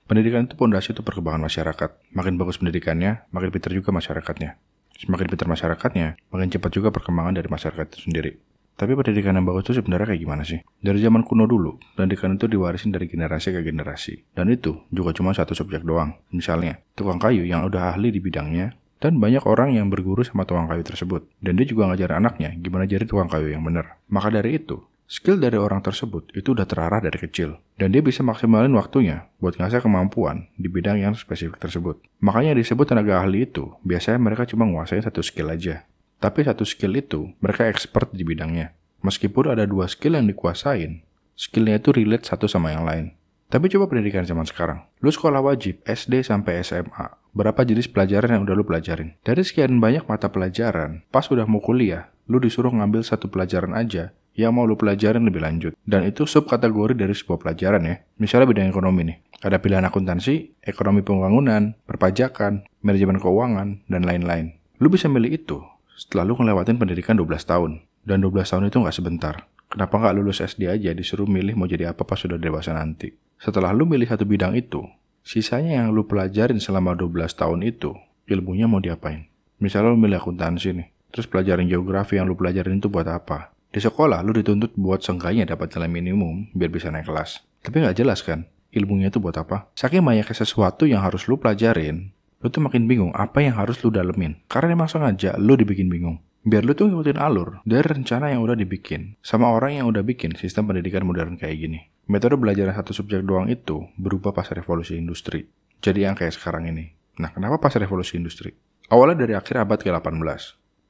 Pendidikan itu pondasi untuk perkembangan masyarakat. Makin bagus pendidikannya, makin pintar juga masyarakatnya. Semakin pintar masyarakatnya, makin cepat juga perkembangan dari masyarakat itu sendiri. Tapi pendidikan yang bagus itu sebenarnya kayak gimana sih? Dari zaman kuno dulu, pendidikan itu diwarisin dari generasi ke generasi. Dan itu juga cuma satu subjek doang. Misalnya, tukang kayu yang udah ahli di bidangnya, dan banyak orang yang berguru sama tukang kayu tersebut. Dan dia juga ngajarin anaknya gimana jadi tukang kayu yang benar. Maka dari itu, skill dari orang tersebut itu udah terarah dari kecil. Dan dia bisa maksimalin waktunya buat ngasah kemampuan di bidang yang spesifik tersebut. Makanya disebut tenaga ahli itu, biasanya mereka cuma nguasain satu skill aja. Tapi satu skill itu, mereka expert di bidangnya. Meskipun ada dua skill yang dikuasain, skillnya itu relate satu sama yang lain. Tapi coba pendidikan zaman sekarang. Lu sekolah wajib, SD sampai SMA. Berapa jenis pelajaran yang udah lu pelajarin? Dari sekian banyak mata pelajaran, pas udah mau kuliah, lu disuruh ngambil satu pelajaran aja yang mau lu pelajarin lebih lanjut. Dan itu subkategori dari sebuah pelajaran ya. Misalnya bidang ekonomi nih. Ada pilihan akuntansi, ekonomi pembangunan, perpajakan, manajemen keuangan, dan lain-lain. Lu bisa milih itu setelah lu ngelewatin pendidikan 12 tahun. Dan 12 tahun itu nggak sebentar. Kenapa nggak lulus SD aja disuruh milih mau jadi apa pas sudah dewasa nanti? Setelah lu milih satu bidang itu, sisanya yang lu pelajarin selama 12 tahun itu, ilmunya mau diapain? Misalnya lu milih akuntansi nih, terus pelajaran geografi yang lu pelajarin itu buat apa? Di sekolah lu dituntut buat seenggaknya dapat nilai minimum biar bisa naik kelas. Tapi nggak jelas kan, ilmunya itu buat apa? Saking banyaknya sesuatu yang harus lu pelajarin, lu tuh makin bingung apa yang harus lu dalemin. Karena emang sengaja lu dibikin bingung. Biar lu tuh ngikutin alur dari rencana yang udah dibikin sama orang yang udah bikin sistem pendidikan modern kayak gini. Metode belajar satu subjek doang itu berubah pas revolusi industri. Jadi yang kayak sekarang ini. Nah, kenapa pas revolusi industri? Awalnya dari akhir abad ke-18.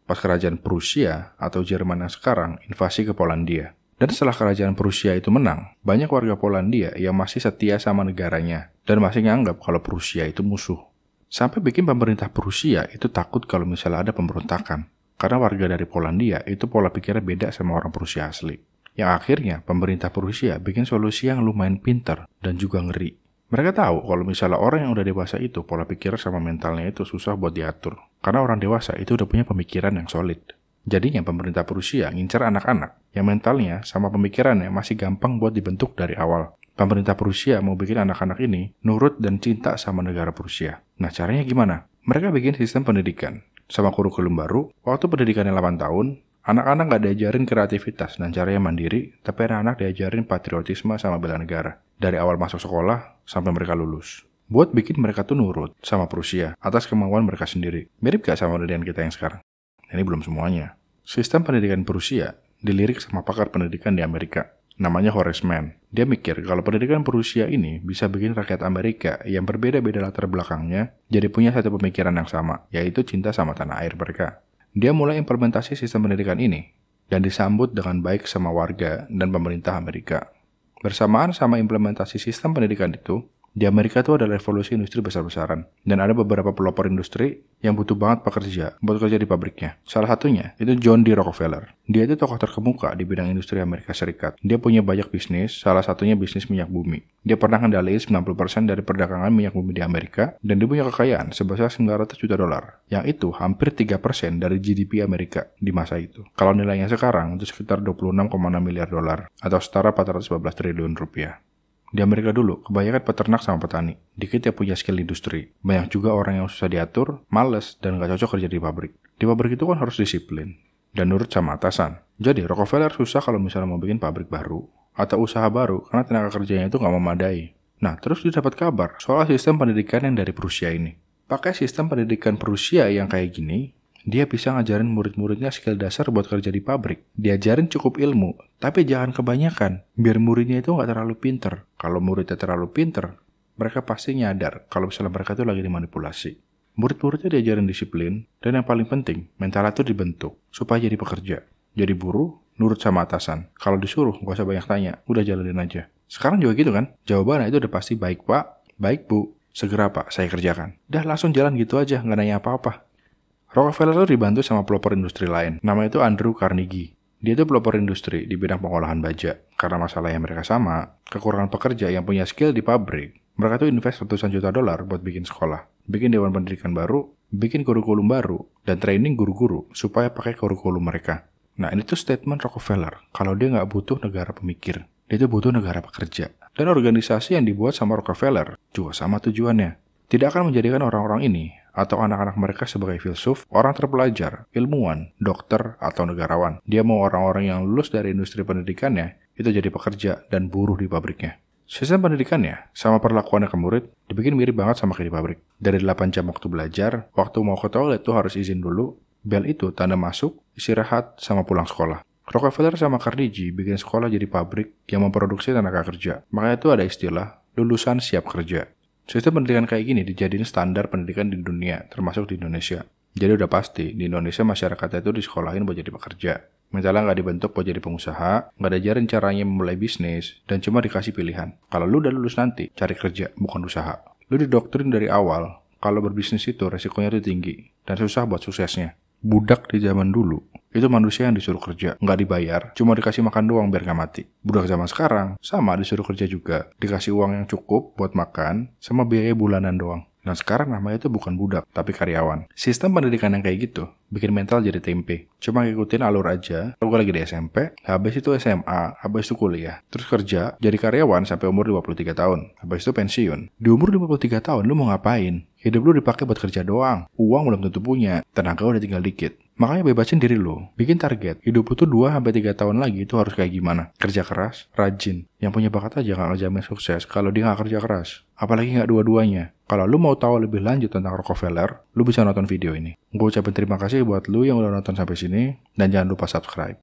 Pas kerajaan Prusia atau Jerman yang sekarang invasi ke Polandia. Dan setelah kerajaan Prusia itu menang, banyak warga Polandia yang masih setia sama negaranya dan masih nganggap kalau Prusia itu musuh. Sampai bikin pemerintah Prusia itu takut kalau misalnya ada pemberontakan. Karena warga dari Polandia itu pola pikirnya beda sama orang Prusia asli. Yang akhirnya pemerintah Prusia bikin solusi yang lumayan pintar dan juga ngeri. Mereka tahu kalau misalnya orang yang udah dewasa itu pola pikir sama mentalnya itu susah buat diatur. Karena orang dewasa itu udah punya pemikiran yang solid. Jadinya pemerintah Prusia ngincar anak-anak yang mentalnya sama pemikirannya masih gampang buat dibentuk dari awal. Pemerintah Prusia mau bikin anak-anak ini nurut dan cinta sama negara Prusia. Nah, caranya gimana? Mereka bikin sistem pendidikan sama kurikulum baru. Waktu pendidikannya 8 tahun, anak-anak nggak diajarin kreativitas dan caranya mandiri, tapi anak-anak diajarin patriotisme sama bela negara. Dari awal masuk sekolah sampai mereka lulus. Buat bikin mereka tuh nurut sama Prusia atas kemauan mereka sendiri. Mirip gak sama pendidikan kita yang sekarang? Ini belum semuanya. Sistem pendidikan Prusia dilirik sama pakar pendidikan di Amerika. Namanya Horace Mann. Dia mikir kalau pendidikan Prusia ini bisa bikin rakyat Amerika yang berbeda-beda latar belakangnya jadi punya satu pemikiran yang sama, yaitu cinta sama tanah air mereka. Dia mulai implementasi sistem pendidikan ini dan disambut dengan baik sama warga dan pemerintah Amerika. Bersamaan sama implementasi sistem pendidikan itu, di Amerika tuh ada revolusi industri besar-besaran. Dan ada beberapa pelopor industri yang butuh banget pekerja buat kerja di pabriknya. Salah satunya itu John D. Rockefeller. Dia itu tokoh terkemuka di bidang industri Amerika Serikat. Dia punya banyak bisnis, salah satunya bisnis minyak bumi. Dia pernah ngendaliin 90% dari perdagangan minyak bumi di Amerika. Dan dia punya kekayaan sebesar $900 juta. Yang itu hampir 3% dari GDP Amerika di masa itu. Kalau nilainya sekarang itu sekitar $26,6 miliar atau setara 414 triliun rupiah. Di Amerika dulu, kebanyakan peternak sama petani. Dikit yang punya skill industri. Banyak juga orang yang susah diatur, males, dan gak cocok kerja di pabrik. Di pabrik itu kan harus disiplin dan nurut sama atasan. Jadi, Rockefeller susah kalau misalnya mau bikin pabrik baru atau usaha baru karena tenaga kerjanya itu gak memadai. Nah, terus dia dapat kabar soal sistem pendidikan yang dari Prusia ini. Pakai sistem pendidikan Prusia yang kayak gini, dia bisa ngajarin murid-muridnya skill dasar buat kerja di pabrik. Diajarin cukup ilmu, tapi jangan kebanyakan, biar muridnya itu nggak terlalu pinter. Kalau muridnya terlalu pinter, mereka pasti nyadar kalau misalnya mereka itu lagi dimanipulasi. Murid-muridnya diajarin disiplin, dan yang paling penting, mentalnya itu dibentuk, supaya jadi pekerja. Jadi buruh, nurut sama atasan. Kalau disuruh, nggak usah banyak tanya, udah jalanin aja. Sekarang juga gitu kan, jawabannya itu udah pasti baik pak, baik bu, segera pak, saya kerjakan. Dah langsung jalan gitu aja, nggak nanya apa-apa. Rockefeller itu dibantu sama pelopor industri lain. Namanya itu Andrew Carnegie. Dia itu pelopor industri di bidang pengolahan baja. Karena masalah yang mereka sama, kekurangan pekerja yang punya skill di pabrik, mereka tuh invest ratusan juta dolar buat bikin sekolah, bikin dewan pendidikan baru, bikin kurikulum baru, dan training guru-guru supaya pakai kurikulum mereka. Nah, ini tuh statement Rockefeller kalau dia nggak butuh negara pemikir, dia tuh butuh negara pekerja. Dan organisasi yang dibuat sama Rockefeller juga sama tujuannya. Tidak akan menjadikan orang-orang ini atau anak-anak mereka sebagai filsuf, orang terpelajar, ilmuwan, dokter, atau negarawan. Dia mau orang-orang yang lulus dari industri pendidikannya itu jadi pekerja dan buruh di pabriknya. Sistem pendidikannya sama perlakuannya ke murid dibikin mirip banget sama kayak di pabrik. Dari 8 jam waktu belajar, waktu mau ke toilet tuh harus izin dulu, bel itu tanda masuk, istirahat, sama pulang sekolah. Rockefeller sama Carnegie bikin sekolah jadi pabrik yang memproduksi tenaga kerja. Makanya itu ada istilah lulusan siap kerja. Sistem pendidikan kayak gini dijadiin standar pendidikan di dunia, termasuk di Indonesia. Jadi udah pasti, di Indonesia masyarakatnya itu disekolahin buat jadi pekerja. Misalnya nggak dibentuk buat jadi pengusaha, nggak diajarin caranya memulai bisnis, dan cuma dikasih pilihan. Kalau lu udah lulus nanti, cari kerja, bukan usaha. Lu didoktrin dari awal, kalau berbisnis itu resikonya tuh tinggi, dan susah buat suksesnya. Budak di zaman dulu, itu manusia yang disuruh kerja, nggak dibayar, cuma dikasih makan doang biar nggak mati. Budak zaman sekarang, sama disuruh kerja juga, dikasih uang yang cukup buat makan, sama biaya bulanan doang. Dan sekarang namanya itu bukan budak, tapi karyawan. Sistem pendidikan yang kayak gitu, bikin mental jadi tempe. Cuma ngikutin alur aja, gue lagi di SMP, habis itu SMA, habis itu kuliah. Terus kerja, jadi karyawan sampai umur 53 tahun. Habis itu pensiun. Di umur 53 tahun, lu mau ngapain? Hidup lu dipakai buat kerja doang. Uang belum tentu punya, tenaga udah tinggal dikit. Makanya bebasin diri lu. Bikin target. Hidup lu tuh 2-3 tahun lagi itu harus kayak gimana? Kerja keras, rajin. Yang punya bakat aja gak ngejamin sukses kalau dia gak kerja keras. Apalagi gak dua-duanya. Kalau lu mau tahu lebih lanjut tentang Rockefeller, lu bisa nonton video ini. Gue ucapin terima kasih buat lu yang udah nonton sampai sini. Dan jangan lupa subscribe.